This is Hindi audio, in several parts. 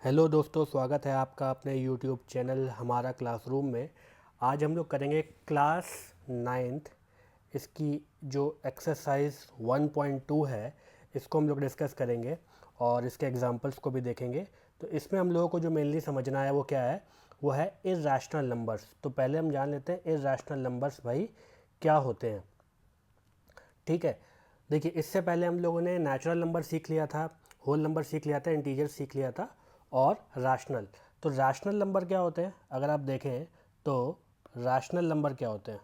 हेलो दोस्तों, स्वागत है आपका अपने यूट्यूब चैनल हमारा क्लासरूम में। आज हम लोग करेंगे क्लास नाइन्थ, इसकी जो एक्सरसाइज 1.2 है इसको हम लोग डिस्कस करेंगे और इसके एग्जांपल्स को भी देखेंगे। तो इसमें हम लोगों को जो मेनली समझना है वो क्या है, वो है इर्रेशनल नंबर्स। तो पहले हम जान लेते हैं इर्रेशनल नंबर्स भाई क्या होते हैं। ठीक है, देखिए इससे पहले हम लोगों ने नेचुरल नंबर सीख लिया था, होल नंबर सीख लिया था, इंटीजर सीख लिया था और रैशनल। तो रैशनल नंबर क्या होते हैं अगर आप देखें तो रैशनल नंबर क्या होते हैं।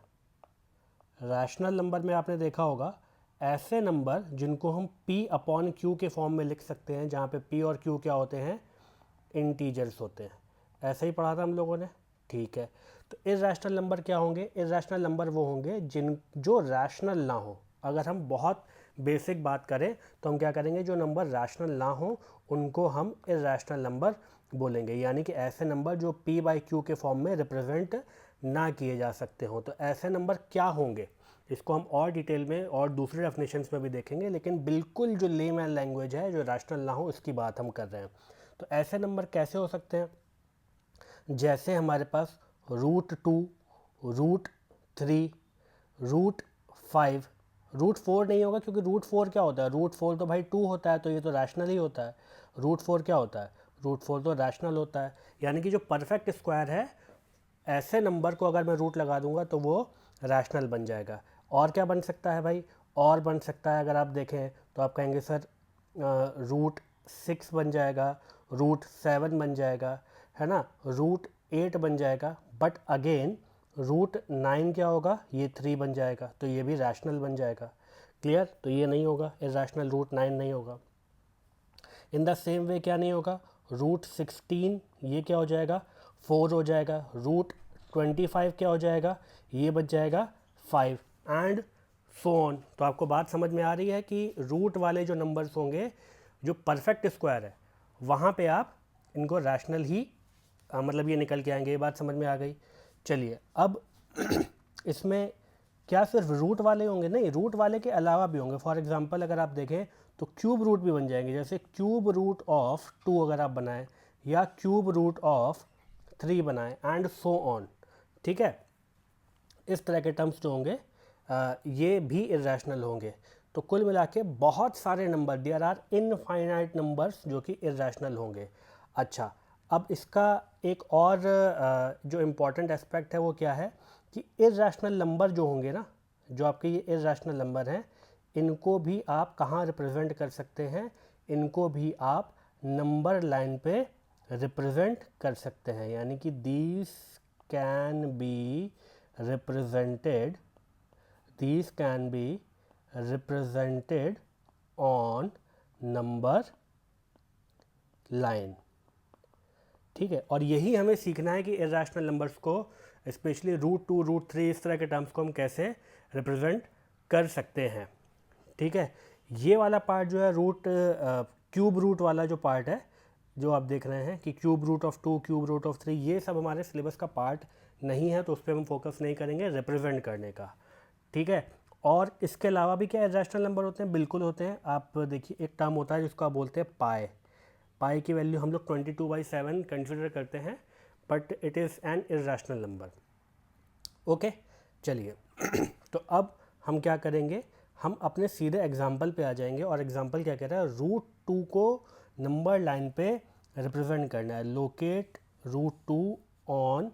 रैशनल नंबर में आपने देखा होगा ऐसे नंबर जिनको हम p अपॉन q के फॉर्म में लिख सकते हैं, जहाँ पे p और q क्या होते हैं, इंटीजर्स होते हैं। ऐसे ही पढ़ा था हम लोगों ने। ठीक है, तो इर्रेशनल नंबर क्या होंगे? इर्रेशनल नंबर वो होंगे जो रैशनल ना हो। अगर हम बहुत बेसिक बात करें तो हम क्या करेंगे, जो नंबर रैशनल ना हो उनको हम इर्रेशनल नंबर बोलेंगे, यानी कि ऐसे नंबर जो p बाई क्यू के फॉर्म में रिप्रेजेंट ना किए जा सकते हों। तो ऐसे नंबर क्या होंगे, इसको हम और डिटेल में और दूसरे डेफिनेशंस में भी देखेंगे, लेकिन बिल्कुल जो लेमैन लैंग्वेज है, जो रैशनल ना हो, इसकी बात हम कर रहे हैं। तो ऐसे नंबर कैसे हो सकते हैं? जैसे हमारे पास √2, √3, √5, √4 नहीं होगा, क्योंकि √4 क्या होता है, √4 तो भाई 2 होता है, तो ये तो रैशनल ही होता है। √4 क्या होता है, √4 तो रैशनल होता है। यानी कि जो परफेक्ट स्क्वायर है, ऐसे नंबर को अगर मैं रूट लगा दूंगा तो वो रैशनल बन जाएगा। और क्या बन सकता है भाई, और बन सकता है, अगर आप देखें तो आप कहेंगे सर √6 बन जाएगा, √7 बन जाएगा, है ना, √8 बन जाएगा। बट अगेन √9 क्या होगा, ये 3 बन जाएगा, तो ये भी रैशनल बन जाएगा। क्लियर? तो ये नहीं होगा, इर्रेशनल √9 नहीं होगा। इन द सेम वे क्या नहीं होगा, √16 ये क्या हो जाएगा, 4 हो जाएगा। √25 क्या हो जाएगा, ये बच जाएगा 5 एंड सो ऑन। तो आपको बात समझ में आ रही है कि रूट वाले जो नंबर्स होंगे, जो परफेक्ट स्क्वायर है, वहाँ पे आप इनको रैशनल ही मतलब ये निकल के आएंगे। ये बात समझ में आ गई। चलिए अब इसमें क्या सिर्फ रूट वाले होंगे? नहीं, रूट वाले के अलावा भी होंगे। फॉर एग्जांपल अगर आप देखें तो क्यूब रूट भी बन जाएंगे। जैसे क्यूब रूट ऑफ 2 अगर आप बनाएं, या क्यूब रूट ऑफ 3 बनाएं, एंड सो ऑन। ठीक है, इस तरह के टर्म्स जो होंगे ये भी इर्रेशनल होंगे। तो कुल मिला के बहुत सारे number, there are infinite numbers जो कि इर्रेशनल होंगे। अच्छा, अब इसका एक और जो इम्पॉर्टेंट एस्पेक्ट है वो क्या है कि इर्रेशनल नंबर जो होंगे ना, जो आपके ये इर्रेशनल नंबर हैं, इनको भी आप कहाँ रिप्रेजेंट कर सकते हैं? इनको भी आप नंबर लाइन पे रिप्रेजेंट कर सकते हैं। यानी कि these can be represented these can be represented on number line। ठीक है, और यही हमें सीखना है कि इर्रेशनल नंबर्स को, स्पेशली √2, √3, इस तरह के टर्म्स को हम कैसे रिप्रेजेंट कर सकते हैं। ठीक है, ये वाला पार्ट जो है क्यूब रूट वाला जो पार्ट है, जो आप देख रहे हैं कि cube root of 2, cube root of 3, ये सब हमारे सिलेबस का पार्ट नहीं है, तो उस पर हम फोकस नहीं करेंगे रिप्रेजेंट करने का। ठीक है, और इसके अलावा भी क्या इर्रेशनल नंबर होते हैं? बिल्कुल होते हैं। आप देखिए एक टर्म होता है जिसको आप बोलते हैं पाई। पाई की वैल्यू हम लोग 22/7 कंसिडर करते हैं, but it is an irrational number. Okay, चलिए तो अब हम क्या करेंगे, हम अपने सीधे एग्जाम्पल पे आ जाएंगे। और एग्जाम्पल क्या कह रहा है, √2 को नंबर लाइन पे रिप्रेजेंट करना है। Locate √2 on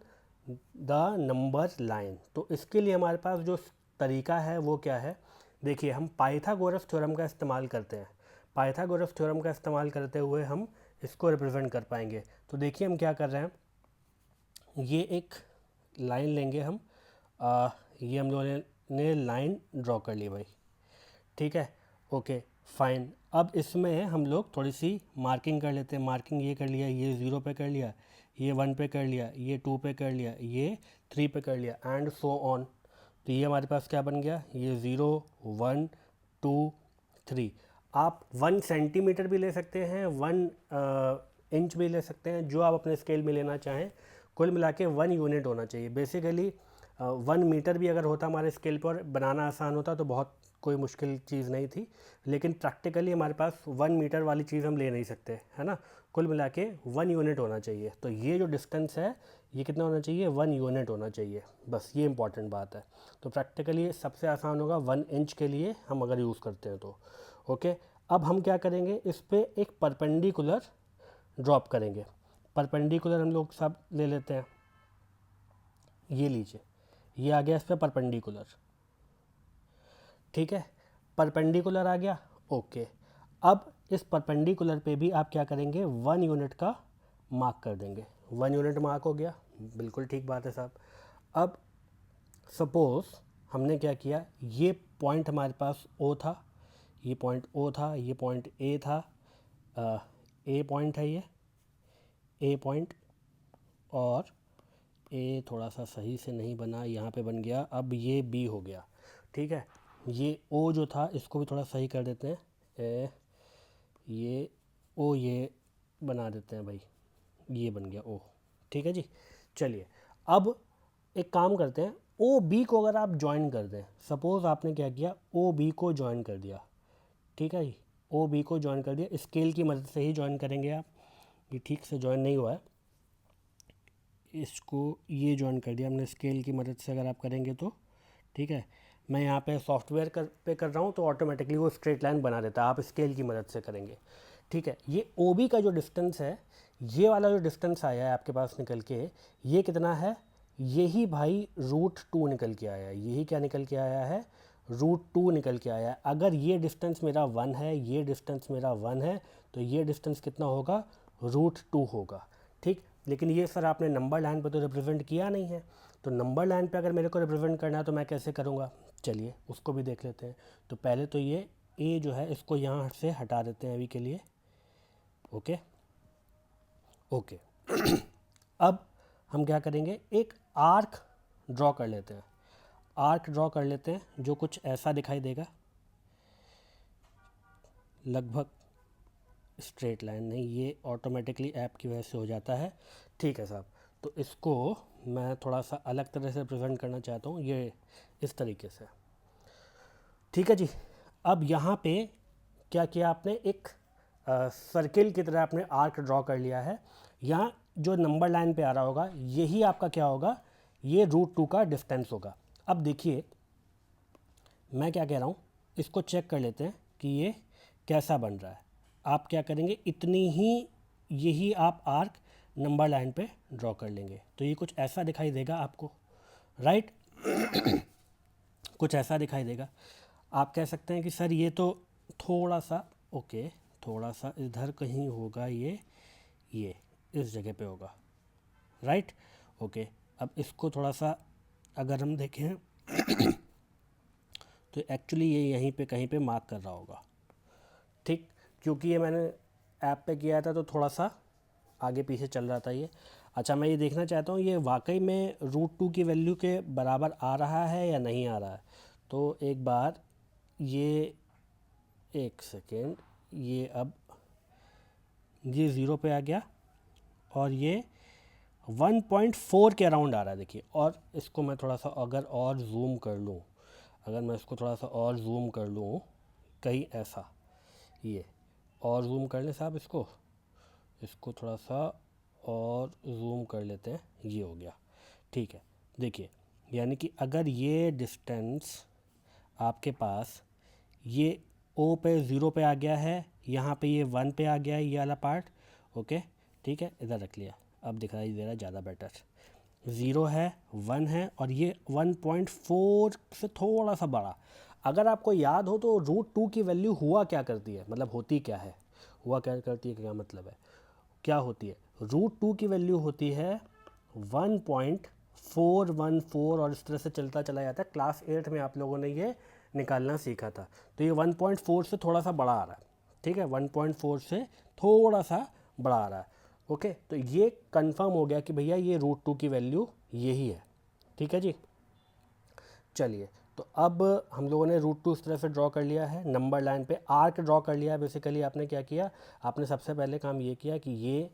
the number line. तो इसके लिए हमारे पास जो तरीका है वो क्या है, देखिए हम पाइथागोरस थ्योरम का इस्तेमाल करते हैं। पाइथागोरस थ्योरम का इस्तेमाल करते हुए हम इसको रिप्रेजेंट कर पाएंगे। तो देखिए हम क्या कर रहे हैं, ये एक लाइन लेंगे हम, ये हम लोगों ने लाइन ड्रॉ कर ली भाई। ठीक है, ओके फाइन। अब इसमें हम लोग थोड़ी सी मार्किंग कर लेते हैं। मार्किंग ये कर लिया, ये 0 पे कर लिया, ये 1 पे कर लिया, ये 2 पे कर लिया, ये 3 पे कर लिया, एंड सो ऑन। तो ये हमारे पास क्या बन गया, ये 0, 1, 2, 3। आप 1 सेंटीमीटर भी ले सकते हैं, 1 इंच भी ले सकते हैं, जो आप अपने स्केल में लेना चाहें। कुल मिला के 1 यूनिट होना चाहिए। बेसिकली 1 मीटर भी अगर होता हमारे स्केल पर, बनाना आसान होता तो बहुत कोई मुश्किल चीज़ नहीं थी, लेकिन प्रैक्टिकली हमारे पास 1 मीटर वाली चीज़ हम ले नहीं सकते, है ना। कुल मिला के 1 यूनिट होना चाहिए। तो ये जो डिस्टेंस है ये कितना होना चाहिए, 1 यूनिट होना चाहिए, बस ये इंपॉर्टेंट बात है। तो प्रैक्टिकली सबसे आसान होगा 1 इंच के लिए हम अगर यूज़ करते हैं तो। ओके, अब हम क्या करेंगे, इस पर एक परपेंडिकुलर ड्रॉप करेंगे। परपेंडिकुलर हम लोग सब ले लेते हैं, ये लीजिए, ये आ गया इस पर परपेंडिकुलर, ठीक है, परपेंडिकुलर आ गया। ओके, अब इस परपेंडिकुलर पे भी आप क्या करेंगे, 1 यूनिट का मार्क कर देंगे। 1 यूनिट मार्क हो गया, बिल्कुल ठीक बात है साहब। अब सपोज़ हमने क्या किया, ये पॉइंट हमारे पास ओ था, ये पॉइंट ओ था, ये पॉइंट ए था, ए पॉइंट है, ये ए पॉइंट, और ए थोड़ा सा सही से नहीं बना, यहाँ पे बन गया, अब ये बी हो गया, ठीक है। ये ओ जो था इसको भी थोड़ा सही कर देते हैं, ये ओ ये बना देते हैं भाई, ये बन गया ओ, ठीक है जी। चलिए अब एक काम करते हैं, ओ बी को अगर आप ज्वाइन कर दें, सपोज़ आपने क्या किया, ओ बी को ज्वाइन कर दिया, ठीक है जी, ओ बी को ज्वाइन कर दिया, स्केल की मदद से ही ज्वाइन करेंगे आप, ये ठीक से ज्वाइन नहीं हुआ है, इसको ये ज्वाइन कर दिया हमने स्केल की मदद से, अगर आप करेंगे तो ठीक है। मैं यहाँ पे सॉफ्टवेयर पे कर रहा हूँ तो ऑटोमेटिकली वो स्ट्रेट लाइन बना देता है, आप स्केल की मदद से करेंगे, ठीक है। ये ओ बी का जो डिस्टेंस है, ये वाला जो डिस्टेंस आया है आपके पास निकल के, ये कितना है, यही भाई √2 निकल के आया है, यही क्या निकल के आया है, √2 निकल के आया है। अगर ये डिस्टेंस मेरा 1 है, ये डिस्टेंस मेरा 1 है, तो ये डिस्टेंस कितना होगा, √2 होगा, ठीक। लेकिन ये सर आपने नंबर लाइन पे तो रिप्रेजेंट किया नहीं है, तो नंबर लाइन पे अगर मेरे को रिप्रेजेंट करना है तो मैं कैसे करूँगा, चलिए उसको भी देख लेते हैं। तो पहले तो ये ए जो है इसको यहाँ से हटा देते हैं अभी के लिए, ओके ओके। अब हम क्या करेंगे, एक आर्क ड्रॉ कर लेते हैं, आर्क ड्रॉ कर लेते हैं जो कुछ ऐसा दिखाई देगा, लगभग स्ट्रेट लाइन नहीं, ये ऑटोमेटिकली ऐप की वजह से हो जाता है, ठीक है साहब। तो इसको मैं थोड़ा सा अलग तरह से प्रेजेंट करना चाहता हूँ, ये इस तरीके से, ठीक है जी। अब यहाँ पे क्या किया आपने, एक सर्किल की तरह आपने आर्क ड्रॉ कर लिया है। यहाँ जो नंबर लाइन पे आ रहा होगा यही आपका क्या होगा, ये √2 का डिस्टेंस होगा। अब देखिए मैं क्या कह रहा हूँ, इसको चेक कर लेते हैं कि ये कैसा बन रहा है। आप क्या करेंगे, इतनी ही यही आप आर्क नंबर लाइन पे ड्रॉ कर लेंगे, तो ये कुछ ऐसा दिखाई देगा आपको, राइट। कुछ ऐसा दिखाई देगा। आप कह सकते हैं कि सर ये तो थोड़ा सा, ओके, थोड़ा सा इधर कहीं होगा, ये इस जगह पे होगा, राइट, ओके। अब इसको थोड़ा सा अगर हम देखें तो एक्चुअली ये यहीं पे कहीं पे मार्क कर रहा होगा, ठीक, क्योंकि ये मैंने ऐप पे किया था तो थोड़ा सा आगे पीछे चल रहा था ये। अच्छा, मैं ये देखना चाहता हूँ ये वाकई में √2 की वैल्यू के बराबर आ रहा है या नहीं आ रहा है। तो एक बार ये, एक सेकेंड, ये अब ये 0 पे आ गया और ये 1.4 के अराउंड आ रहा है, देखिए। और इसको मैं थोड़ा सा अगर और जूम कर लूँ, अगर मैं इसको थोड़ा सा और जूम कर लूँ, कहीं ऐसा, ये और जूम कर लें साहब, इसको थोड़ा सा और जूम कर लेते हैं, ये हो गया, ठीक है। देखिए यानी कि अगर ये डिस्टेंस आपके पास, ये ओ पे 0 पे आ गया है, यहाँ पे ये 1 पे आ गया है, ये वाला पार्ट, ओके, ठीक है, इधर रख लिया, अब दिखाई दे रहा है ज़्यादा बेटर। 0 है, 1 है, और ये 1.4 से थोड़ा सा बड़ा। अगर आपको याद हो तो √2 की वैल्यू हुआ क्या करती है, मतलब होती क्या है, हुआ क्या करती है, क्या मतलब है, क्या होती है, √2 की वैल्यू होती है 1.414, और इस तरह से चलता चला जाता है। क्लास 8 में आप लोगों ने ये निकालना सीखा था। तो ये 1.4 से थोड़ा सा बड़ा आ रहा है, ठीक है, 1.4 से थोड़ा सा बड़ा आ रहा है, ओके। तो ये कंफर्म हो गया कि भैया ये √2 की वैल्यू यही है, ठीक है जी। चलिए, तो अब हम लोगों ने √2 इस तरह से ड्रॉ कर लिया है, नंबर लाइन पे आर्क ड्रॉ कर लिया है। बेसिकली आपने क्या किया, आपने सबसे पहले काम ये किया कि ये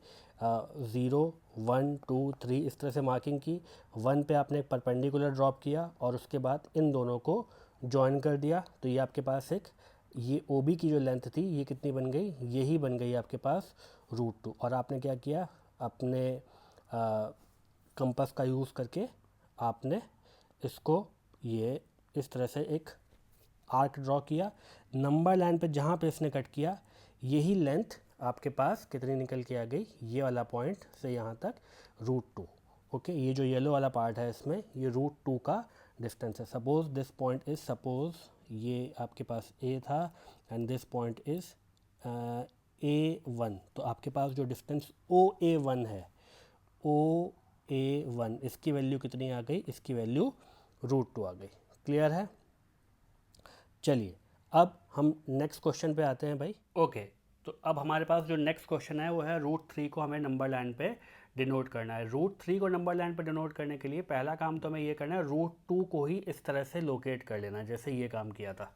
0 1 2 3 इस तरह से मार्किंग की। 1 पे आपने एक परपेंडिकुलर ड्रॉप किया और उसके बाद इन दोनों को जॉइन कर दिया तो ये आपके पास एक ये ओ बी की जो लेंथ थी ये कितनी बन गई, यही बन गई आपके पास √2। और आपने क्या किया, अपने कंपास का यूज़ करके आपने इसको ये इस तरह से एक आर्क ड्रॉ किया। नंबर लाइन पे जहाँ पे इसने कट किया यही लेंथ आपके पास कितनी निकल के आ गई, ये वाला पॉइंट से यहाँ तक √2। ओके, ये जो येलो वाला पार्ट है इसमें ये √2 का डिस्टेंस है। Suppose this point is, suppose ये आपके पास ए था and this point is A1। तो आपके पास जो डिस्टेंस OA1 है, OA1 इसकी वैल्यू कितनी आ गई, इसकी वैल्यू √2 आ गई। क्लियर है? चलिए अब हम नेक्स्ट क्वेश्चन पे आते हैं भाई। ओके, तो अब हमारे पास जो नेक्स्ट क्वेश्चन है वो है √3 को हमें नंबर लाइन पे डिनोट करना है। √3 को नंबर लाइन पे डिनोट करने के लिए पहला काम तो हमें ये करना है, √2 को ही इस तरह से लोकेट कर लेना जैसे ये काम किया था।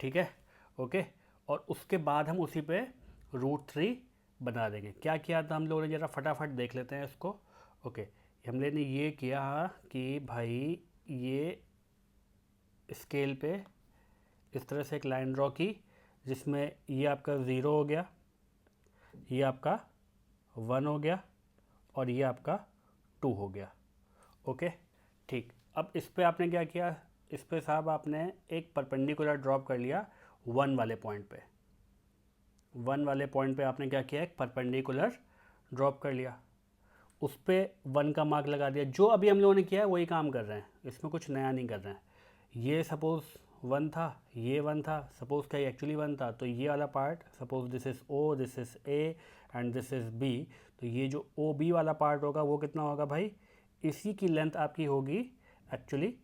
ठीक है, ओके। और उसके बाद हम उसी पे √3 बना देंगे। क्या किया था हम लोगों ने, ज़रा फटाफट देख लेते हैं इसको। ओके, हमने ने ये किया कि भाई ये स्केल पे इस तरह से एक लाइन ड्रॉ की जिसमें ये आपका 0 हो गया, ये आपका 1 हो गया और ये आपका 2 हो गया। ओके, ठीक। अब इस पे आपने क्या किया, इस पे साहब आपने एक परपेंडिकुलर ड्रॉप कर लिया 1 वाले पॉइंट पे। 1 वाले पॉइंट पे आपने क्या किया, एक परपेंडिकुलर ड्रॉप कर लिया, उस पर 1 का मार्क लगा दिया। जो अभी हम लोगों ने किया है वही काम कर रहे हैं, इसमें कुछ नया नहीं कर रहे हैं। ये सपोज़ 1 था, ये 1 था, सपोज़ क्या एक्चुअली 1 था, तो ये वाला part suppose this is O, this is A and this is B। तो ये जो OB वाला पार्ट होगा वो कितना होगा भाई, इसी की लेंथ आपकी होगी एक्चुअली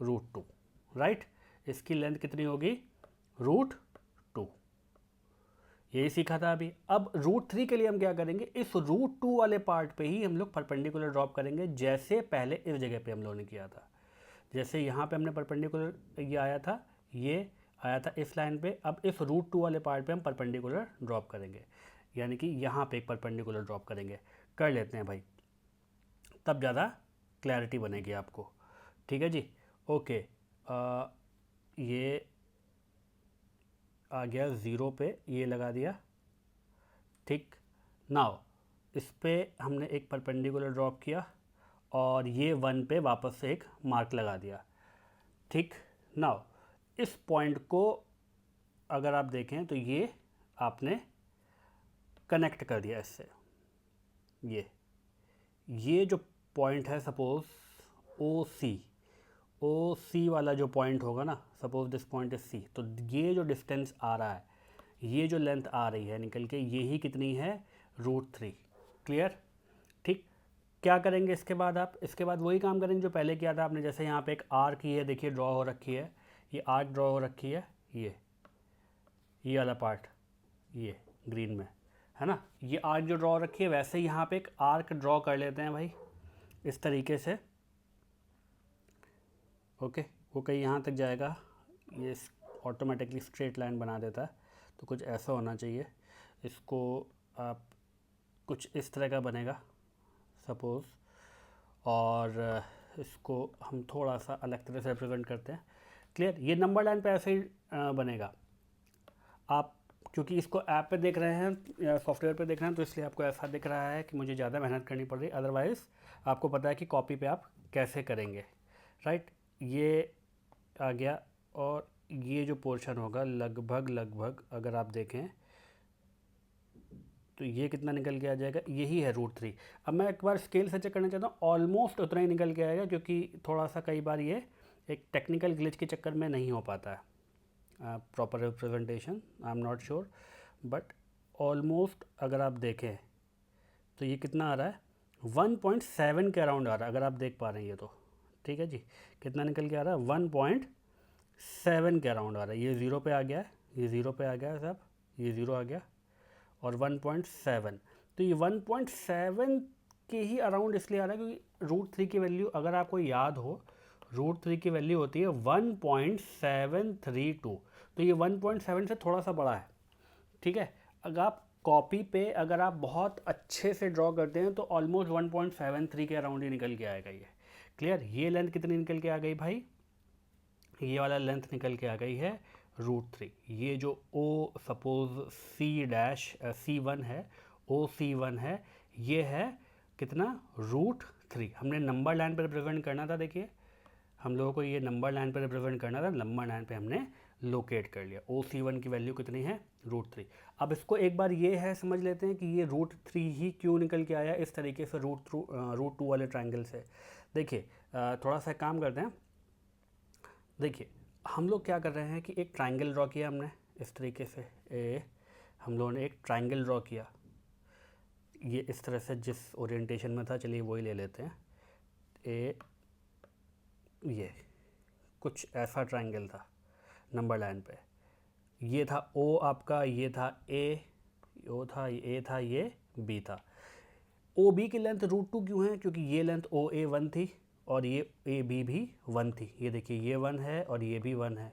√2, राइट। इसकी लेंथ कितनी होगी, √2। यही सीखा था अभी। अब √3 के लिए हम क्या करेंगे, इस √2 वाले पार्ट पे ही हम लोग परपेंडिकुलर ड्रॉप करेंगे जैसे पहले इस जगह पे हम लोगों ने किया था। जैसे यहाँ पे हमने परपेंडिकुलर ये आया था, ये आया था इस लाइन पे। अब इस √2 वाले पार्ट पे हम परपेंडिकुलर ड्रॉप करेंगे, यानी कि यहाँ पे एक परपेंडिकुलर ड्रॉप करेंगे। कर लेते हैं भाई, तब ज़्यादा क्लैरिटी बनेगी आपको। ठीक है जी, ओके। ये आ गया 0 पे, ये लगा दिया। ठीक, नाउ इस पे हमने एक परपेंडिकुलर ड्रॉप किया और ये 1 पे वापस से एक मार्क लगा दिया। ठीक, नाउ इस पॉइंट को अगर आप देखें तो ये आपने कनेक्ट कर दिया इससे। ये जो पॉइंट है सपोज ओ सी वाला जो पॉइंट होगा ना, suppose this point is C, तो ये जो डिस्टेंस आ रहा है, ये जो लेंथ आ रही है निकल के, ये ही कितनी है, √3। क्लियर? ठीक, क्या करेंगे इसके बाद, आप इसके बाद वही काम करेंगे जो पहले किया था आपने। जैसे यहाँ पे एक आर्क ही है, देखिए ड्रॉ हो रखी है, ये आर्क ड्रॉ हो रखी है, ये वाला पार्ट, ये ग्रीन में है ना, ये आर्क जो ड्रॉ रखी है, वैसे यहाँ पे एक आर्क ड्रॉ कर लेते हैं भाई इस तरीके से। ओके, वो कहीं यहाँ तक जाएगा, ये ऑटोमेटिकली स्ट्रेट लाइन बना देता है, तो कुछ ऐसा होना चाहिए। इसको आप कुछ इस तरह का बनेगा सपोज़, और इसको हम थोड़ा सा अलग तरह से रिप्रेजेंट करते हैं। क्लियर? ये नंबर लाइन पे ऐसे ही बनेगा। आप क्योंकि इसको ऐप पे देख रहे हैं या सॉफ्टवेयर पे देख रहे हैं, तो इसलिए आपको ऐसा दिख रहा है कि मुझे ज़्यादा मेहनत करनी पड़ रही है। अदरवाइज़ आपको पता है कि कॉपी पे आप कैसे करेंगे, राइट। ये आ गया, और ये जो पोर्शन होगा लगभग अगर आप देखें तो ये कितना निकल के आ जाएगा, यही है √3। अब मैं एक बार स्केल से चेक करना चाहता हूँ, ऑलमोस्ट उतना ही निकल के आएगा, क्योंकि थोड़ा सा कई बार ये एक टेक्निकल ग्लिच के चक्कर में नहीं हो पाता है proper representation, I am not sure, but almost अगर आप देखें तो ये कितना आ रहा है, 1.7 के अराउंड आ रहा है, अगर आप देख पा रहे हैं ये तो। ठीक है जी, कितना निकल के आ रहा है, 1.7 के अराउंड आ रहा है। ये 0 पे आ गया है, ये 0 पे आ गया है साहब, ये 0 आ गया, और 1.7। तो ये 1.7 के ही अराउंड इसलिए आ रहा है क्योंकि √3 की वैल्यू अगर आपको याद हो, √3 की वैल्यू होती है 1.732। तो ये 1.7 से थोड़ा सा बड़ा है। ठीक है, अगर आप कॉपी पे अगर आप बहुत अच्छे से ड्रॉ करते हैं तो ऑलमोस्ट 1.73 के अराउंड ही निकल के आएगा ये। क्लियर? ये लेंथ कितनी निकल के आ गई भाई, ये वाला लेंथ निकल के आ गई है √3। ये जो ओ सपोज C1 है, OC1 है, ये है कितना √3। हमने नंबर लाइन पर रिप्रेजेंट करना था, देखिए हम लोगों को ये नंबर लाइन पर रिप्रेजेंट करना था, नंबर लाइन पे हमने लोकेट कर लिया। OC1 की वैल्यू कितनी है √3। अब इसको एक बार ये है समझ लेते हैं कि ये √3 ही क्यों निकल के आया इस तरीके से √2 वाले ट्राइंगल से। देखिए थोड़ा सा काम करते हैं। देखिए हम लोग क्या कर रहे हैं कि एक ट्राइंगल ड्रॉ किया हमने इस तरीके से, हम लोगों ने एक ट्राइंगल ड्रॉ किया ये इस तरह से, जिस ओरिएंटेशन में था, चलिए वही ले लेते हैं। ये कुछ ऐसा ट्राइंगल था नंबर लाइन पे, ये था O आपका, ये था A, O था, A था, ये B था। OB की लेंथ √2 क्यों है? क्योंकि ये लेंथ OA 1 थी और ये AB भी 1 थी। ये देखिए ये 1 है और ये भी 1 है,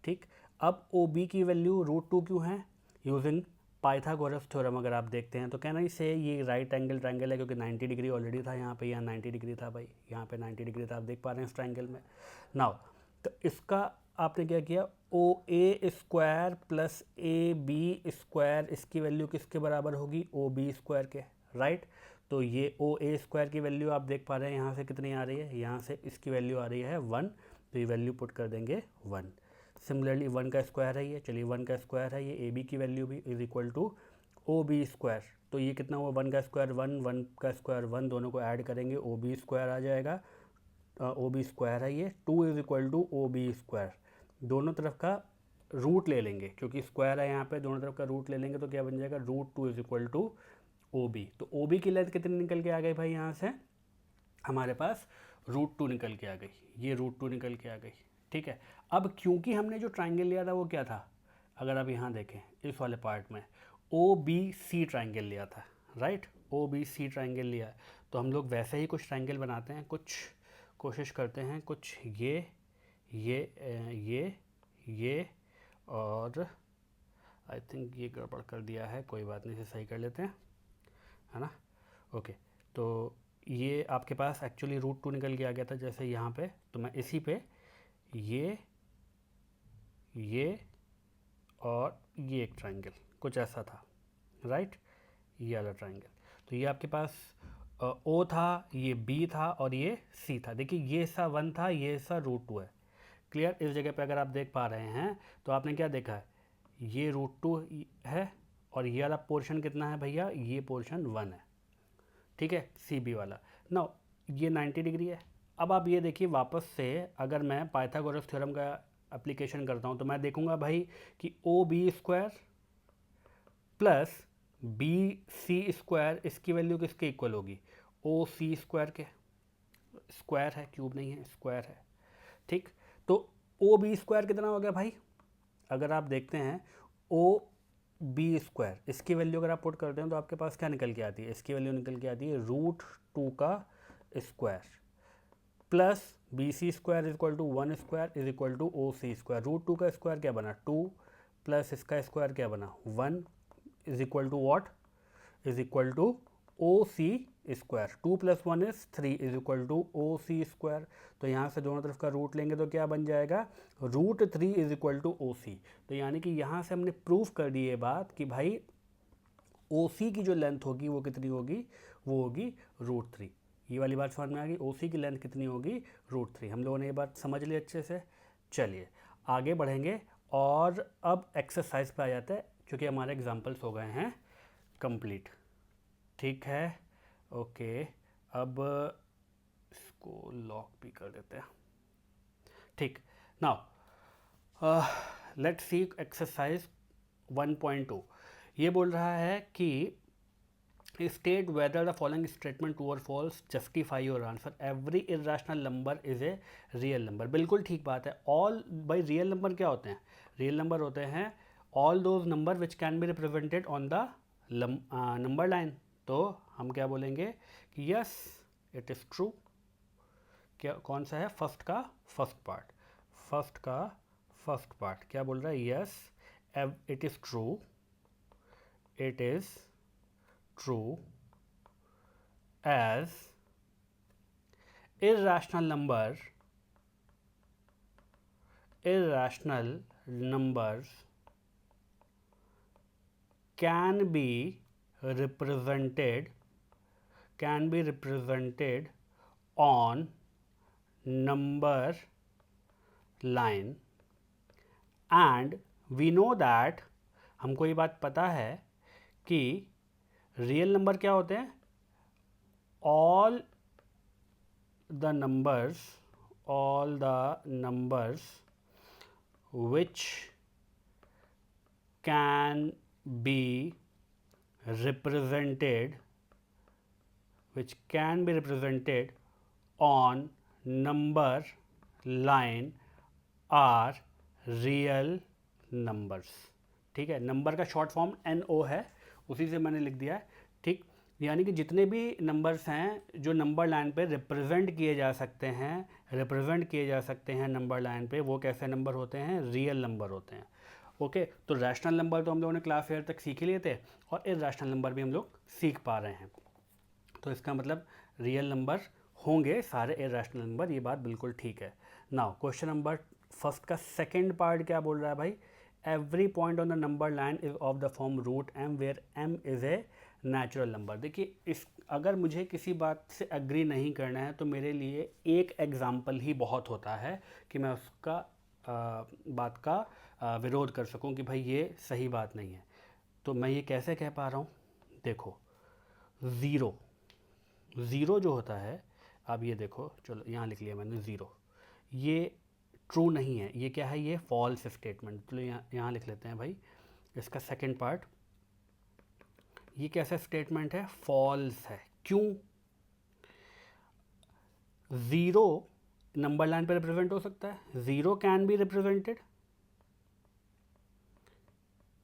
ठीक। अब OB की वैल्यू √2 क्यों है? यूजिंग पाइथागोरस थ्योरम अगर आप देखते हैं तो कहना ही से ये राइट एंगल ट्राइंगल है, क्योंकि 90 डिग्री ऑलरेडी था यहाँ पे, यहाँ 90 डिग्री था भाई, यहाँ पे 90 डिग्री था, आप देख पा रहे हैं इस ट्राइंगल में। नाउ तो इसका आपने क्या किया, OA² प्लस AB², इसकी वैल्यू किसके बराबर होगी? OB² के, राइट। तो ये OA² की वैल्यू आप देख पा रहे हैं यहाँ से कितनी आ रही है, यहाँ से इसकी वैल्यू आ रही है 1, तो ये वैल्यू पुट कर देंगे 1। सिमिलरली 1 का स्क्वायर है ये, चलिए 1 का स्क्वायर है ये, AB की वैल्यू भी इज इक्वल टू OB²। तो ये कितना हुआ, 1 का स्क्वायर 1, 1 का स्क्वायर 1, दोनों को ऐड करेंगे OB² आ जाएगा। OB² है ये, 2 इज इक्वल टू OB²। दोनों तरफ का रूट ले लेंगे, क्योंकि स्क्वायर है यहाँ पे, दोनों तरफ का रूट ले लेंगे तो क्या बन जाएगा, √2 इज इक्वल टू OB। तो OB की लेंथ कितनी निकल के आ गई भाई, यहाँ से हमारे पास √2 निकल के आ गई, ये √2 निकल के आ गई, ठीक है। अब क्योंकि हमने जो ट्राइंगल लिया था वो क्या था, अगर आप यहाँ देखें इस वाले पार्ट में OBC ट्राइंगल लिया था, राइट। OBC ट्राइंगल लिया, तो हम लोग वैसे ही कुछ ट्राइंगल बनाते हैं, कुछ कोशिश करते हैं, कुछ ये और आई थिंक ये गड़बड़ कर दिया है, कोई बात नहीं, इसे सही कर लेते हैं, है ना। ओके, तो ये आपके पास एक्चुअली √2 निकल के आ गया था जैसे यहाँ पे, तो मैं इसी पे ये और ये एक ट्राइंगल कुछ ऐसा था, राइट, ये वाला ट्राइंगल। तो ये आपके पास O था, ये B था और ये C था। देखिए ये हिस्सा 1 था, ये हिस्सा √2 है, क्लियर। इस जगह पे अगर आप देख पा रहे हैं तो आपने क्या देखा है, ये √2 है और ये वाला पोर्शन कितना है भैया, ये पोर्शन 1 है, ठीक है, CB वाला। नाउ ये 90 डिग्री है। अब आप ये देखिए वापस से, अगर मैं पाइथागोरस थ्योरम का एप्लीकेशन करता हूँ तो मैं देखूंगा भाई कि OB² प्लस BC², इसकी वैल्यू किसके इक्वल होगी, OC² के। स्क्वायर है, क्यूब नहीं है, स्क्वायर है, ठीक। तो OB² कितना हो गया भाई, अगर आप देखते हैं OB², इसकी वैल्यू अगर आप पुट करते हैं तो आपके पास क्या निकल के आती है, इसकी वैल्यू निकल के आती है √2 का square plus BC² is equal to 1² is equal to OC²। √2 का स्क्वायर क्या बना, 2 प्लस इसका स्क्वायर क्या बना, 1 is equal to what, is equal to OC²। 2 + 1 is 3 is equal to OC²। तो यहाँ से दोनों तरफ का रूट लेंगे तो क्या बन जाएगा, √3 इज इक्वल टू OC। तो यानी कि यहाँ से हमने प्रूफ कर दी ये बात कि भाई OC की जो लेंथ होगी वो कितनी होगी, वो होगी √3। ये वाली बात समझ में आ गई, OC की लेंथ कितनी होगी, √3। हम लोगों ने ये बात समझ ली अच्छे से। चलिए आगे बढ़ेंगे और अब एक्सरसाइज पे आ जाते हैं, क्योंकि हमारे एग्जाम्पल्स हो गए हैं कंप्लीट, ठीक है। ओके, अब इसको लॉक भी कर देते हैं, ठीक। Now let's see exercise 1.2। ये बोल रहा है कि state whether the following statement true और false, justify your answer, every irrational number is a real number. बिल्कुल ठीक बात है। ऑल भाई रियल नंबर क्या होते हैं, रियल नंबर होते हैं all those number which can be represented on the number line. तो हम क्या बोलेंगे कि यस इट इज़ ट्रू। क्या कौन सा है, फर्स्ट का फर्स्ट पार्ट, फर्स्ट का फर्स्ट पार्ट क्या बोल रहा है, yes it is true, it is true as irrational number irrational numbers can be represented on number line and we know that, हमको ये बात पता है कि रियल नंबर क्या होते हैं, all the numbers which can be represented on number line are real numbers. ठीक है, नंबर का शॉर्ट फॉर्म NO है, उसी से मैंने लिख दिया है. ठीक, यानी कि जितने भी नंबर्स हैं जो नंबर लाइन पे रिप्रेजेंट किए जा सकते हैं नंबर लाइन पे, वो कैसे नंबर होते हैं, रियल नंबर होते हैं. ओके, तो रैशनल नंबर तो हम लोगों ने क्लास 8 तक सीख ही लिए थे और इरैशनल नंबर भी हम लोग सीख पा रहे हैं. तो इसका मतलब रियल नंबर होंगे सारे इरैशनल नंबर, ये बात बिल्कुल ठीक है. नाउ क्वेश्चन नंबर फर्स्ट का सेकेंड पार्ट क्या बोल रहा है भाई, every point on the number line is of the form root m where m is a natural number. देखिए, इस अगर मुझे किसी बात से अग्री नहीं करना है तो मेरे लिए एक एग्जाम्पल ही बहुत होता है कि मैं उसका बात का विरोध कर सकूं कि भाई ये सही बात नहीं है. तो मैं ये कैसे कह पा रहा हूँ, देखो ज़ीरो जो होता है, अब ये देखो, चलो यहाँ लिख लिया मैंने ज़ीरो, ये ट्रू नहीं है, ये क्या है, ये फॉल्स स्टेटमेंट. चलो यहाँ लिख लेते हैं भाई इसका सेकंड पार्ट. ये कैसा स्टेटमेंट है, फॉल्स है. क्यों, ज़ीरो नंबर लाइन पे रिप्रेजेंट हो सकता है, ज़ीरो कैन बी रिप्रेजेंटेड,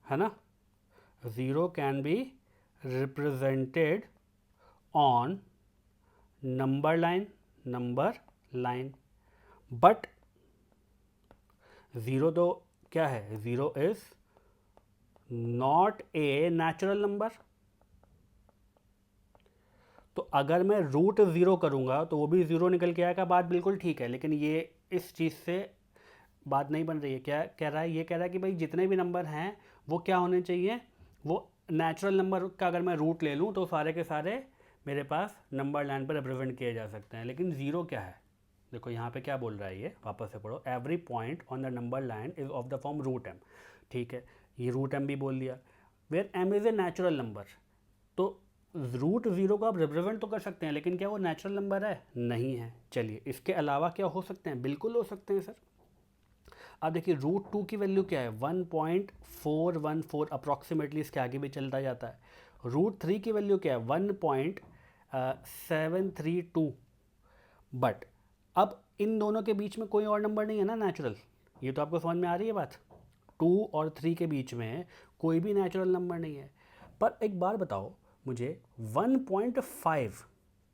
है ना, zero can be represented on number line, but zero तो क्या है, zero is not a natural number. तो अगर मैं रूट ज़ीरो करूँगा तो वो भी ज़ीरो निकल के आएगा, बात बिल्कुल ठीक है. लेकिन ये इस चीज़ से बात नहीं बन रही है. क्या कह रहा है, ये कह रहा है कि भाई जितने भी नंबर हैं वो क्या होने चाहिए, वो नेचुरल नंबर का अगर मैं रूट ले लूँ तो सारे के सारे मेरे पास नंबर लाइन पर रिप्रेजेंट किए जा सकते हैं. लेकिन ज़ीरो क्या है, देखो यहाँ पे क्या बोल रहा है, ये वापस से पढ़ो, every point on the number line is of the form root m. ठीक है, ये रूट m भी बोल दिया, where m is a natural number. तो रूट ज़ीरो को आप रिप्रेजेंट तो कर सकते हैं, लेकिन क्या वो नेचुरल नंबर है, नहीं है. चलिए, इसके अलावा क्या हो सकते हैं, बिल्कुल हो सकते हैं सर. अब देखिए, रूट टू की वैल्यू क्या है, 1.414 अप्रॉक्सीमेटली, इसके आगे भी चलता जाता है. रूट थ्री की वैल्यू क्या है, 1.732. बट अब इन दोनों के बीच में कोई और नंबर नहीं है ना नेचुरल, ये तो आपको समझ में आ रही है बात. 2 और 3 के बीच में कोई भी नेचुरल नंबर नहीं है. पर एक बार बताओ मुझे, 1.5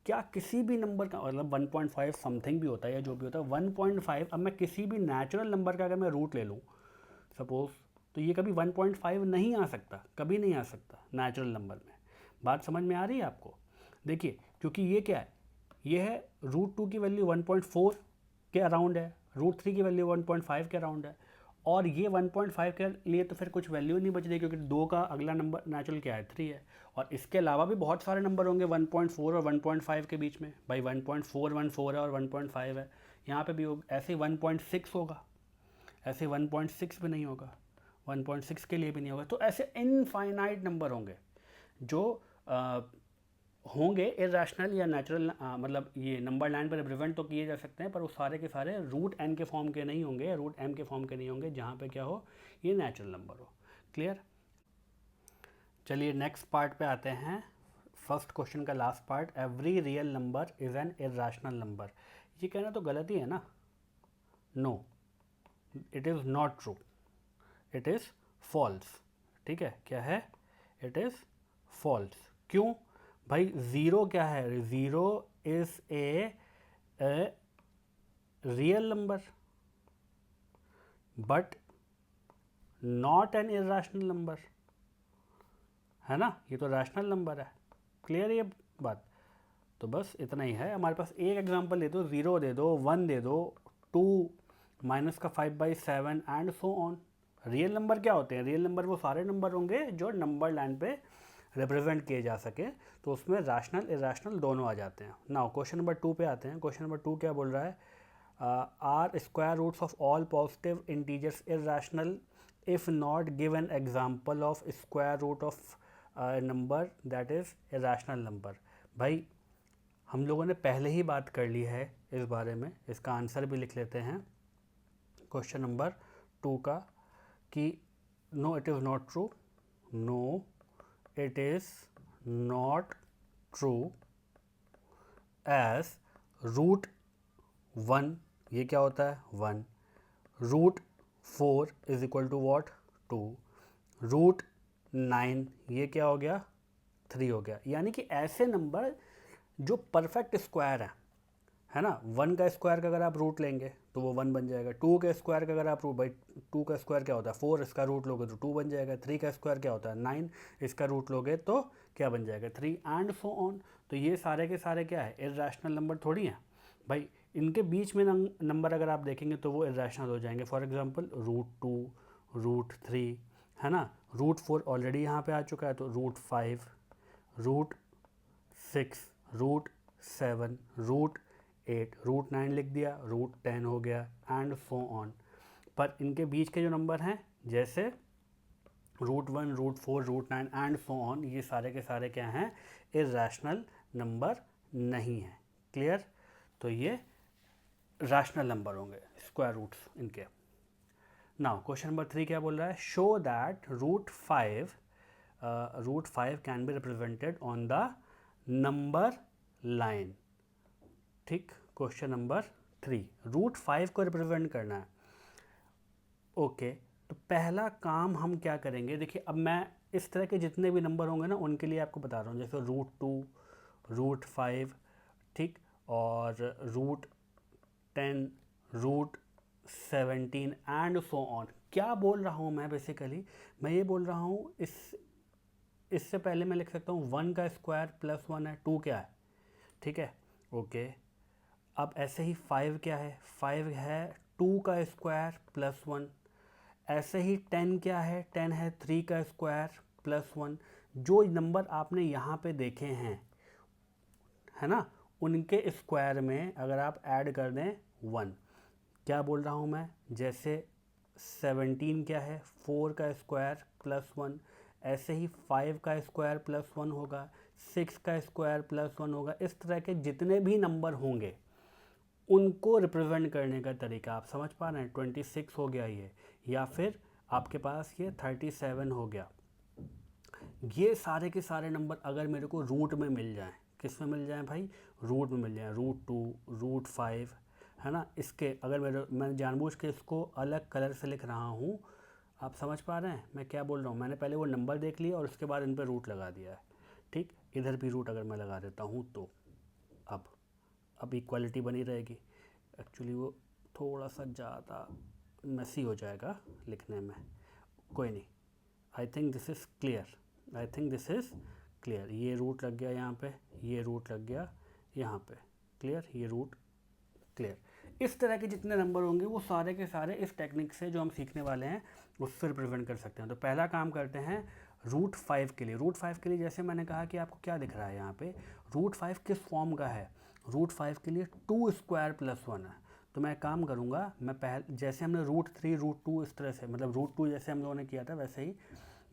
क्या किसी भी नंबर का, मतलब 1.5 समथिंग भी होता है या जो भी होता है, 1.5 अब मैं किसी भी नेचुरल नंबर का अगर मैं रूट ले लूँ सपोज, तो ये कभी 1.5 नहीं आ सकता, कभी नहीं आ सकता नेचुरल नंबर में. बात समझ में आ रही है आपको. देखिए, क्योंकि ये क्या है, ये है रूट टू की वैल्यू 1.4 के अराउंड है, रूट थ्री की वैल्यू 1.5 के अराउंड है, और ये 1.5 के लिए तो फिर कुछ वैल्यू नहीं बच रही, क्योंकि 2 का अगला नंबर नेचुरल क्या है, 3 है. और इसके अलावा भी बहुत सारे नंबर होंगे 1.4 और 1.5 के बीच में. भाई 1.414 है और 1.5 है, यहाँ पे भी ऐसे 1.6 होगा, ऐसे 1.6 भी नहीं होगा, 1.6 के लिए भी नहीं होगा. तो ऐसे इनफाइनाइट नंबर होंगे जो होंगे इरैशनल या नेचुरल, मतलब ये नंबर लाइन पर रिप्रेजेंट तो किए जा सकते हैं, पर वो सारे के सारे रूट n के फॉर्म के नहीं होंगे, रूट m के फॉर्म के नहीं होंगे, जहाँ पे क्या हो, ये नेचुरल नंबर हो. क्लियर. चलिए नेक्स्ट पार्ट पे आते हैं, फर्स्ट क्वेश्चन का last part, every real number is an irrational number. ये कहना तो गलत ही है ना, no, it is not true, it is false. ठीक है, क्या है, इट इज़ फॉल्स. क्यों भाई, ज़ीरो क्या है, zero is a real number but not an irrational number, है ना, ये तो रैशनल नंबर है. क्लियर ये बात. तो बस इतना ही है. हमारे पास एक एग्जांपल दे दो, 0 दे दो, 1 दे दो, 2 माइनस का 5/7 and so on. Real number क्या होते हैं? रियल नंबर वो सारे नंबर होंगे जो नंबर लाइन पे रिप्रेजेंट किए जा सके, तो उसमें रैशनल इरेशनल दोनों आ जाते हैं। नाउ क्वेश्चन नंबर 2 पे आते हैं। क्वेश्चन नंबर 2 क्या बोल रहा है? Are square roots of all positive integers irrational if not given example of square root of number that is irrational number. भाई हम लोगों ने पहले ही बात कर ली है इस बारे में, इसका आंसर भी लिख लेते हैं क्वेश्चन नंबर 2 का, कि no it is not true, no it is not true as root 1, ये क्या होता है? 1, root 4 is equal to what? 2, root 9 ये क्या हो गया? 3 हो गया। यानी कि ऐसे नंबर जो परफेक्ट स्क्वायर है ना, 1 का स्क्वायर का अगर आप रूट लेंगे तो वो 1 बन जाएगा। 2 का स्क्वायर का अगर आप रूट, भाई 2 का स्क्वायर क्या होता है? 4, इसका रूट लोगे तो 2 बन जाएगा। 3 का स्क्वायर क्या होता है? 9, इसका रूट लोगे तो क्या बन जाएगा? 3 एंड सो ऑन। तो ये सारे के सारे क्या है? इर्रेशनल नंबर थोड़ी हैं भाई। इनके बीच में नंबर अगर आप देखेंगे तो वो इर्रेशनल हो जाएंगे। फॉर एग्जांपल रूट 2, रूट 3, है ना, रूट 4 ऑलरेडी यहाँ पे आ चुका है, तो root 5, root 6, root 7, root 8, root 9 लिख दिया, रूट 10 हो गया एंड सो ऑन। पर इनके बीच के जो नंबर हैं जैसे root 1, root 4, root 9 and so on, ये सारे के सारे क्या हैं? इर्रेशनल नंबर नहीं है। क्लियर? तो ये रैशनल नंबर होंगे स्क्वायर रूट्स इनके। नाउ क्वेश्चन नंबर 3 क्या बोल रहा है? Show that root 5 can be represented on the number line. ठीक, क्वेश्चन नंबर 3, रूट 5 को रिप्रेजेंट करना है। ओके, तो पहला काम हम क्या करेंगे? देखिए, अब मैं इस तरह के जितने भी नंबर होंगे ना उनके लिए आपको बता रहा हूँ, जैसे रूट 2, रूट 5, ठीक, और root 10, root 17 and so on. क्या बोल रहा हूँ मैं? बेसिकली मैं ये बोल रहा हूँ, इससे पहले मैं लिख सकता हूँ 1 का स्क्वायर प्लस 1 है, 2 क्या है? ठीक है, ओके। अब ऐसे ही 5 क्या है? 5 है 2 का स्क्वायर प्लस 1। ऐसे ही 10 क्या है? 10 है 3 का स्क्वायर प्लस 1। जो नंबर आपने यहाँ पे देखे हैं, है ना, उनके स्क्वायर में अगर आप ऐड कर दें 1। क्या बोल रहा हूँ मैं? जैसे 17 क्या है? 4 का स्क्वायर प्लस 1। ऐसे ही 5 का स्क्वायर प्लस 1 होगा, 6 का स्क्वायर प्लस 1 होगा। इस तरह के जितने भी नंबर होंगे उनको रिप्रेजेंट करने का तरीका आप समझ पा रहे हैं? 26 हो गया ये, या फिर आपके पास ये 37 हो गया। ये सारे के सारे नंबर अगर मेरे को रूट में मिल जाएं, किस में मिल जाएं भाई? रूट में मिल जाएं। रूट 2, रूट 5, है ना, इसके अगर मैं जानबूझ के इसको अलग कलर से लिख रहा हूँ, आप समझ पा रहे हैं मैं क्या बोल रहा हूँ? मैंने पहले वो नंबर देख लिया और उसके बाद इन पर रूट लगा दिया है। ठीक, इधर भी रूट अगर मैं लगा देता हूँ तो अब इक्वालिटी बनी रहेगी। एक्चुअली वो थोड़ा सा ज़्यादा मेसी हो जाएगा लिखने में, कोई नहीं। I think this is clear, I think this is clear. ये रूट लग गया यहाँ पे, ये रूट लग गया यहाँ पे, क्लियर, ये रूट क्लियर। इस तरह के जितने नंबर होंगे वो सारे के सारे इस टेक्निक से जो हम सीखने वाले हैं उससे रिप्रेजेंट कर सकते हैं। तो पहला काम करते हैं रूट 5 के लिए। रूट 5 के लिए जैसे मैंने कहा कि आपको क्या दिख रहा है यहाँ पे, रूट 5 किस फॉर्म का है? रूट 5 के लिए 2 स्क्वायर प्लस 1 है। तो मैं काम करूँगा, मैं पहले जैसे हमने रूट 3, रूट 2 इस तरह से, मतलब रूट 2 जैसे हम लोगों ने किया था वैसे ही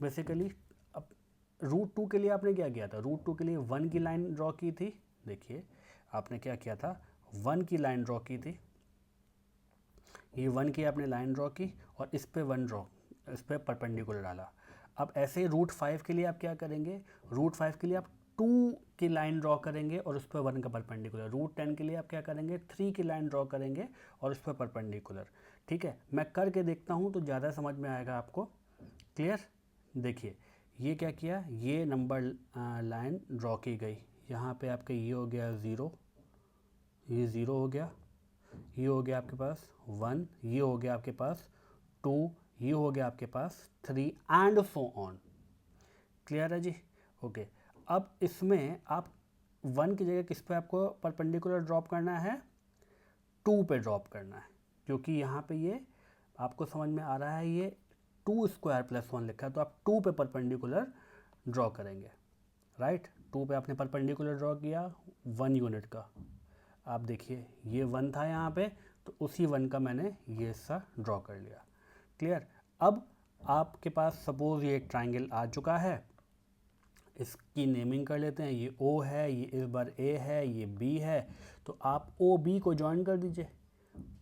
बेसिकली। अब रूट 2 के लिए आपने क्या किया था? रूट 2 के लिए 1 की लाइन ड्रॉ की थी। देखिए आपने क्या किया था, 1 की लाइन ड्रॉ की थी, ये 1 की आपने लाइन ड्रॉ की और इस पे 1 ड्रॉ, इस पे परपेंडिकुलर डाला। अब ऐसे ही रूट 5 के लिए आप क्या करेंगे? रूट 5 के लिए आप 2 की लाइन ड्रॉ करेंगे और उस पर 1 का परपेंडिकुलर। रूट 10 के लिए आप क्या करेंगे? 3 की लाइन ड्रॉ करेंगे और उस पर परपेंडिकुलर। ठीक है, मैं करके देखता हूँ तो ज़्यादा समझ में आएगा आपको। क्लियर? देखिए ये क्या किया, ये नंबर लाइन ड्रॉ की गई, यहाँ पे आपका ये हो गया 0, ये 0 हो गया, ये हो गया आपके पास 1, ये हो गया आपके पास 2, ये हो गया आपके पास 3 एंड सो ऑन। क्लियर है जी? ओके, अब इसमें आप 1 की जगह किस पे आपको परपेंडिकुलर ड्रॉप करना है? 2 पे ड्रॉप करना है। क्योंकि यहाँ पे ये आपको समझ में आ रहा है ये 2 स्क्वायर प्लस 1 लिखा है, तो आप 2 पे परपेंडिकुलर ड्रॉ करेंगे, राइट। 2 पे आपने परपेंडिकुलर ड्रॉ किया 1 यूनिट का, आप देखिए ये 1 था यहाँ पे, तो उसी 1 का मैंने ये सा ड्रॉ कर लिया। क्लियर। अब आपके पास सपोज ये एक ट्राइंगल आ चुका है, इसकी नेमिंग कर लेते हैं, ये O है, ये इस बार A है, ये B है, तो आप OB को ज्वाइन कर दीजिए।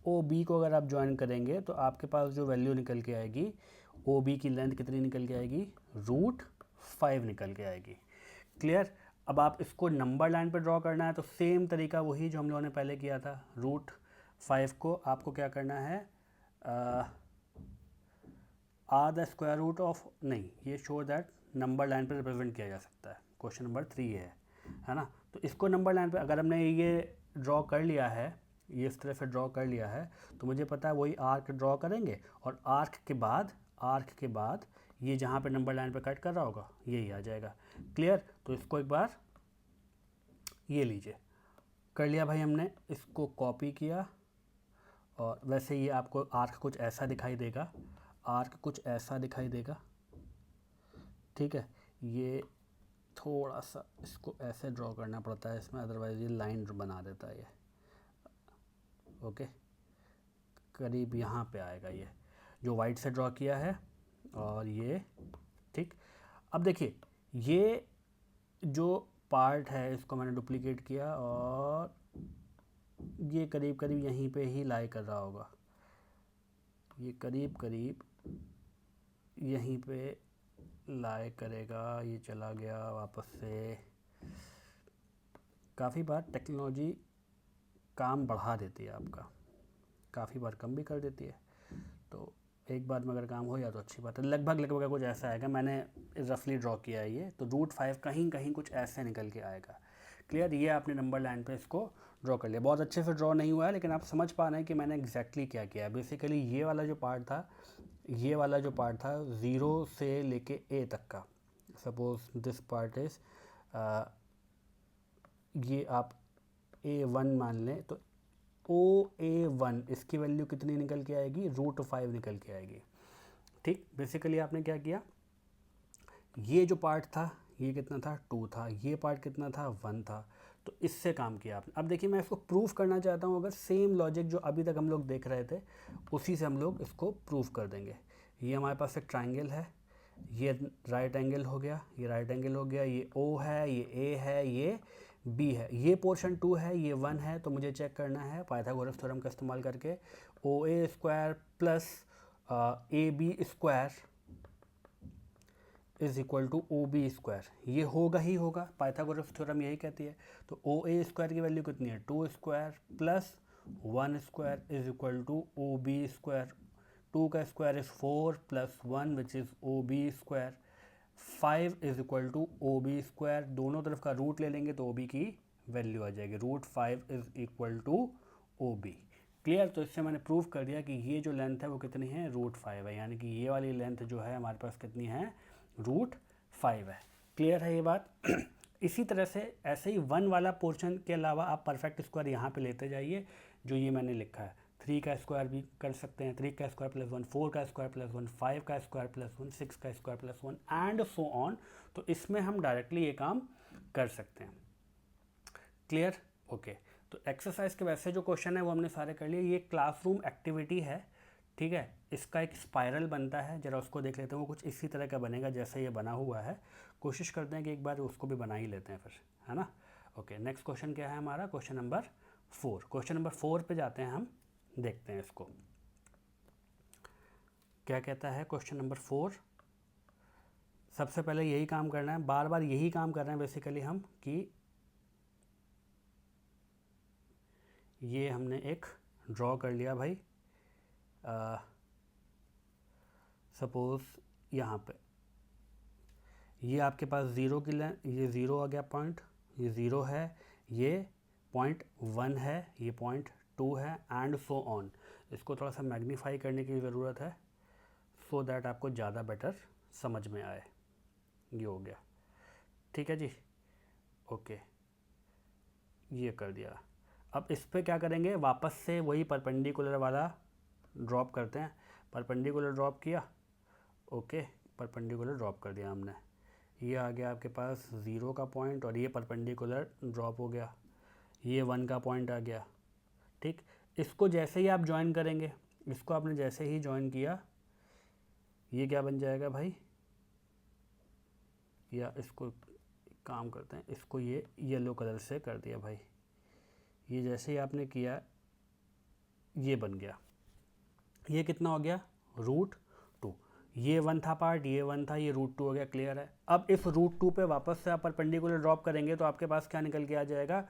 OB को अगर आप ज्वाइन करेंगे तो आपके पास जो वैल्यू निकल के आएगी, OB की लेंथ कितनी निकल के आएगी, √5 निकल के आएगी। क्लियर। अब आप इसको नंबर लाइन पर ड्रॉ करना है तो सेम तरीका वही जो हम लोगों ने पहले किया था, √5 को आपको क्या करना है, are the square root of, नहीं ये शो दैट नंबर लाइन पर रिप्रेजेंट किया जा सकता है, क्वेश्चन नंबर 3 है ना। तो इसको नंबर लाइन पे अगर हमने ये ड्रॉ कर लिया है, ये इस तरह से ड्रॉ कर लिया है, तो मुझे पता है वही आर्क ड्रॉ करेंगे, और आर्क के बाद ये जहाँ पे नंबर लाइन पे कट कर रहा होगा यही आ जाएगा। क्लियर। तो इसको एक बार ये लीजिए, कर लिया भाई हमने, इसको कॉपी किया, और वैसे ये आपको आर्क कुछ ऐसा दिखाई देगा, ठीक है। ये थोड़ा सा इसको ऐसे ड्रॉ करना पड़ता है इसमें, अदरवाइज़ ये लाइन बना देता है ये, ओके। करीब यहाँ पे आएगा ये जो वाइट से ड्रॉ किया है, और ये ठीक। अब देखिए ये जो पार्ट है इसको मैंने डुप्लीकेट किया, और ये करीब करीब यहीं पे ही लाई कर रहा होगा, ये करीब करीब यहीं पे लाई करेगा। ये चला गया वापस से। काफ़ी बार टेक्नोलॉजी काम बढ़ा देती है आपका, काफ़ी बार कम भी कर देती है, तो एक बार में अगर काम हो जाए तो अच्छी बात है। लगभग कुछ ऐसा आएगा, मैंने रफली ड्रॉ किया है ये, तो √5 कहीं कहीं कुछ ऐसे निकल के आएगा। क्लियर। ये आपने नंबर लाइन पे इसको ड्रॉ कर लिया, बहुत अच्छे से ड्रॉ नहीं हुआ है, लेकिन आप समझ पा रहे हैं कि मैंने एग्जैक्टली क्या किया है। बेसिकली ये वाला जो पार्ट था 0 से लेके A तक का, सपोज दिस पार्ट इज, ये आप A1 मान लें, तो OA1 इसकी वैल्यू कितनी निकल के आएगी, √5 निकल के आएगी। ठीक। बेसिकली आपने क्या किया, ये जो पार्ट था ये कितना था, 2 था, ये पार्ट कितना था, 1 था, तो इससे काम किया आपने। अब देखिए मैं इसको प्रूफ करना चाहता हूँ, अगर सेम लॉजिक जो अभी तक हम लोग देख रहे थे उसी से हम लोग इसको प्रूफ कर देंगे। ये हमारे पास एक ट्राइंगल है, ये राइट एंगल हो गया, ये राइट एंगल हो गया, ये O है, ये A है, ये B है, ये पोर्शन 2 है, ये 1 है, तो मुझे चेक करना है पाइथागोरस थ्योरम का इस्तेमाल करके, OA square plus AB square is equal to OB square, ये होगा ही होगा, पाइथागोरस थ्योरम यही कहती है। तो OA स्क्वायर की वैल्यू कितनी है, 2 square plus 1 square is equal to OB square. 2 का square is 4 plus 1 which is OB square. 5 is equal to OB square, दोनों तरफ का रूट ले लेंगे तो OB की वैल्यू आ जाएगी, √5 is equal to OB। Clear. तो इससे मैंने प्रूव कर दिया कि ये जो लेंथ है वो कितनी है, √5 है, यानी कि ये वाली लेंथ जो है हमारे पास कितनी है, √5 है। क्लियर है ये बात। इसी तरह से ऐसे ही 1 वाला पोर्शन के अलावा आप परफेक्ट स्क्वायर यहाँ पे लेते जाइए, जो ये मैंने लिखा है। 3 का स्क्वायर भी कर सकते हैं, 3 का स्क्वायर प्लस 1, 4 का स्क्वायर प्लस 1, 5 का स्क्वायर प्लस 1, 6 का square plus 1 and so on. तो इसमें हम डायरेक्टली ये काम कर सकते हैं। क्लियर। ओके। तो एक्सरसाइज के वैसे जो क्वेश्चन है वो हमने सारे कर लिए। ये क्लासरूम एक्टिविटी है, ठीक है। इसका एक स्पाइरल बनता है, जरा उसको देख लेते हैं, वो कुछ इसी तरह का बनेगा जैसे ये बना हुआ है। कोशिश करते हैं कि एक बार उसको भी बना ही लेते हैं फिर, है ना। ओके। नेक्स्ट क्वेश्चन क्या है हमारा, क्वेश्चन नंबर 4। क्वेश्चन नंबर 4 पे जाते हैं हम, देखते हैं इसको क्या कहता है। क्वेश्चन नंबर 4, सबसे पहले यही काम करना है, बार बार यही काम कर रहे हैं बेसिकली हम, कि ये हमने एक ड्रॉ कर लिया भाई, सपोज यहाँ पे ये आपके पास 0 की लेंथ, ये 0 आ गया पॉइंट, ये 0 है, ये पॉइंट 1 है, ये पॉइंट 2 है एंड सो ऑन। इसको थोड़ा सा मैग्नीफाई करने की ज़रूरत है सो दैट आपको ज़्यादा बेटर समझ में आए। ये हो गया, ठीक है जी। ओके, ये कर दिया। अब इस पे क्या करेंगे, वापस से वही परपेंडिकुलर वाला ड्रॉप करते हैं, परपेंडिकुलर ड्रॉप किया, ओके, परपेंडिकुलर ड्रॉप कर दिया हमने, ये आ गया आपके पास 0 का पॉइंट और ये परपेंडिकुलर ड्रॉप हो गया, ये 1 का पॉइंट आ गया, ठीक। इसको जैसे ही आप ज्वाइन करेंगे, इसको आपने जैसे ही ज्वाइन किया, ये क्या बन जाएगा भाई, या इसको काम करते हैं, इसको ये येलो कलर से कर दिया भाई, ये जैसे ही आपने किया ये बन गया, ये कितना हो गया √2, ये 1 था पार्ट, ये 1 था, ये √2 हो गया, क्लियर है। अब इस √2 पे वापस से आप परपेंडिकुलर ड्रॉप करेंगे तो आपके पास क्या निकल के आ जाएगा,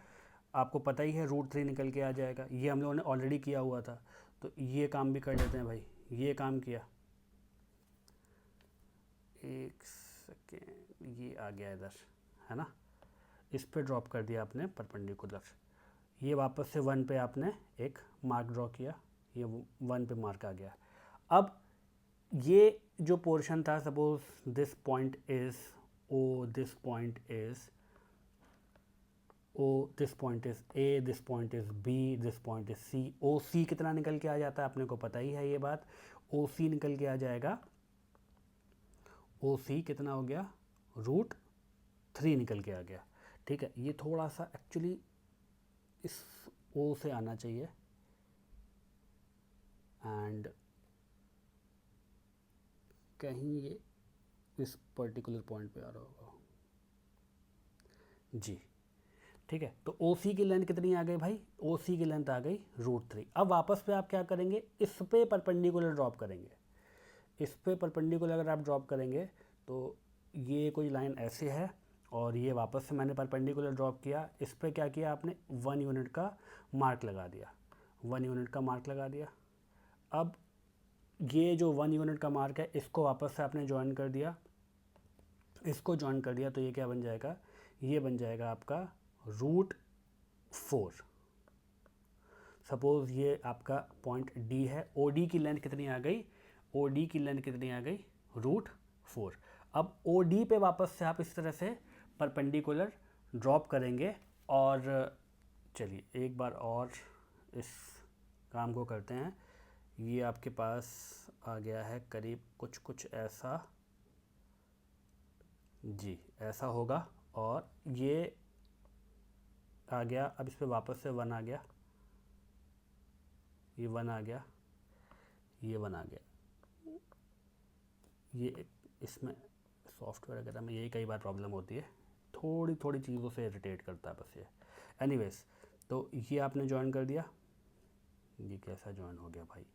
आपको पता ही है √3 निकल के आ जाएगा, ये हम लोगों ने ऑलरेडी किया हुआ था, तो ये काम भी कर लेते हैं भाई, ये काम किया, एक सेकेंड, ये आ गया इधर, है ना, इस पे ड्रॉप कर दिया आपने परपेंडिकुलर, ये वापस से 1 पे आपने एक मार्क ड्रॉ किया, ये 1 पे मार्क आ गया। अब ये जो पोर्शन था, suppose this point is O, this point is O, this point is A, this point is B, this point is C, O C कितना निकल के आ जाता है अपने को पता ही है ये बात, ओ सी निकल के आ जाएगा, ओ सी कितना हो गया √3 निकल के आ गया, ठीक है। ये थोड़ा सा एक्चुअली इस ओ से आना चाहिए एंड कहीं ये इस पर्टिकुलर पॉइंट पे आ रहा होगा जी, ठीक है। तो ओ सी की लेंथ कितनी आ गई भाई, ओ सी की लेंथ आ गई √3। अब वापस पे आप क्या करेंगे, इस पे परपेंडिकुलर ड्रॉप करेंगे, इस पे परपेंडिकुलर अगर आप ड्रॉप करेंगे तो ये कोई लाइन ऐसे है और ये वापस से मैंने परपेंडिकुलर ड्रॉप किया, इस पे क्या किया आपने 1 यूनिट का मार्क लगा दिया, 1 यूनिट का मार्क लगा दिया। अब ये जो 1 यूनिट का मार्क है इसको वापस से आपने ज्वाइन कर दिया, इसको ज्वाइन कर दिया, तो ये क्या बन जाएगा, ये बन जाएगा आपका √4। सपोज़ ये आपका पॉइंट डी है, ओ डी की लेंथ कितनी आ गई, ओ डी की लेंथ कितनी आ गई √4। अब ओ डी पे वापस से आप इस तरह से परपेंडिकुलर ड्रॉप करेंगे और चलिए एक बार और इस काम को करते हैं। ये आपके पास आ गया है करीब कुछ ऐसा जी, ऐसा होगा और ये आ गया, अब इस पे वापस से 1 आ गया, ये 1 आ गया, ये 1 आ गया, ये इसमें सॉफ्टवेयर वगैरह में यही कई बार प्रॉब्लम होती है, थोड़ी थोड़ी चीज़ों से इरिटेट करता है बस ये। एनीवेज, तो ये आपने ज्वाइन कर दिया, ये कैसा ज्वाइन हो गया भाई,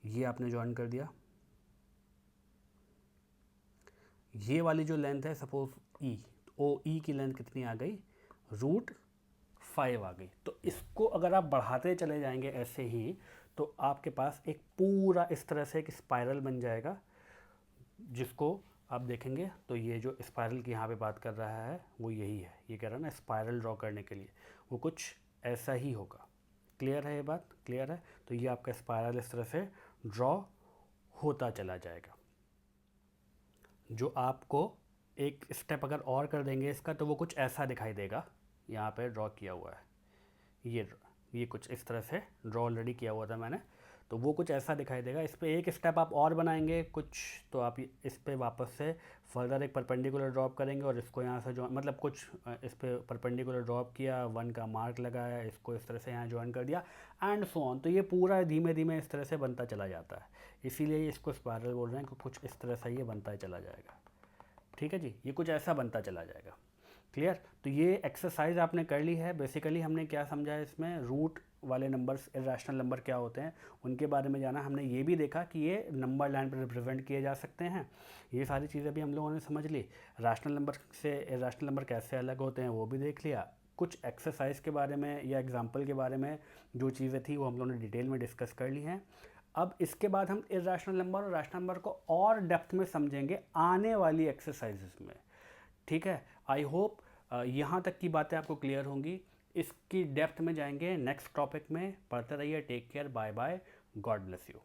ये आपने ज्वाइन कर दिया, ये वाली जो लेंथ है सपोज ई, ओ ई की लेंथ कितनी आ गई √5 आ गई। तो इसको अगर आप बढ़ाते चले जाएंगे ऐसे ही तो आपके पास एक पूरा इस तरह से एक स्पाइरल बन जाएगा, जिसको आप देखेंगे तो ये जो स्पाइरल की यहाँ पे बात कर रहा है वो यही है, ये कह रहा है ना स्पाइरल ड्रॉ करने के लिए, वो कुछ ऐसा ही होगा। क्लियर है ये बात, क्लियर है। तो ये आपका स्पाइरल इस तरह से ड्रॉ होता चला जाएगा। जो आपको एक स्टेप अगर और कर देंगे इसका तो वो कुछ ऐसा दिखाई देगा, यहाँ पे ड्रॉ किया हुआ है, ये कुछ इस तरह से ड्रॉ ऑलरेडी किया हुआ था मैंने, तो वो कुछ ऐसा दिखाई देगा। इस पर एक स्टेप आप और बनाएंगे कुछ, तो आप इस पर वापस से फर्दर एक परपेंडिकुलर ड्रॉप करेंगे और इसको यहाँ से मतलब कुछ इस पर परपेंडिकुलर ड्रॉप किया, 1 का मार्क लगाया, इसको इस तरह से यहाँ ज्वाइन कर दिया एंड सो ऑन। तो ये पूरा धीमे धीमे इस तरह से बनता चला जाता है, इसीलिए इसको स्पाइरल बोल रहे हैं कि कुछ इस तरह से ये बनता चला जाएगा। ठीक है जी, ये कुछ ऐसा बनता चला जाएगा। क्लियर। तो ये एक्सरसाइज आपने कर ली है। बेसिकली हमने क्या समझा है इसमें, रूट वाले नंबर्स इरेशनल नंबर क्या होते हैं उनके बारे में जाना। हमने ये भी देखा कि ये नंबर लाइन पर रिप्रेजेंट किए जा सकते हैं, ये सारी चीज़ें भी हम लोगों ने समझ ली। रैशनल नंबर से इरेशनल नंबर कैसे अलग होते हैं वो भी देख लिया। कुछ एक्सरसाइज के बारे में या एग्जाम्पल के बारे में जो चीज़ें थी वो हम लोगों ने डिटेल में डिस्कस कर ली हैं। अब इसके बाद हम इरेशनल नंबर और रैशनल नंबर को और डेप्थ में समझेंगे आने वाली एक्सरसाइजेस में। ठीक है, आई होप यहाँ तक की बातें आपको क्लियर होंगी। इसकी डेप्थ में जाएंगे नेक्स्ट टॉपिक में। पढ़ते रहिए, take care, bye bye, God bless you.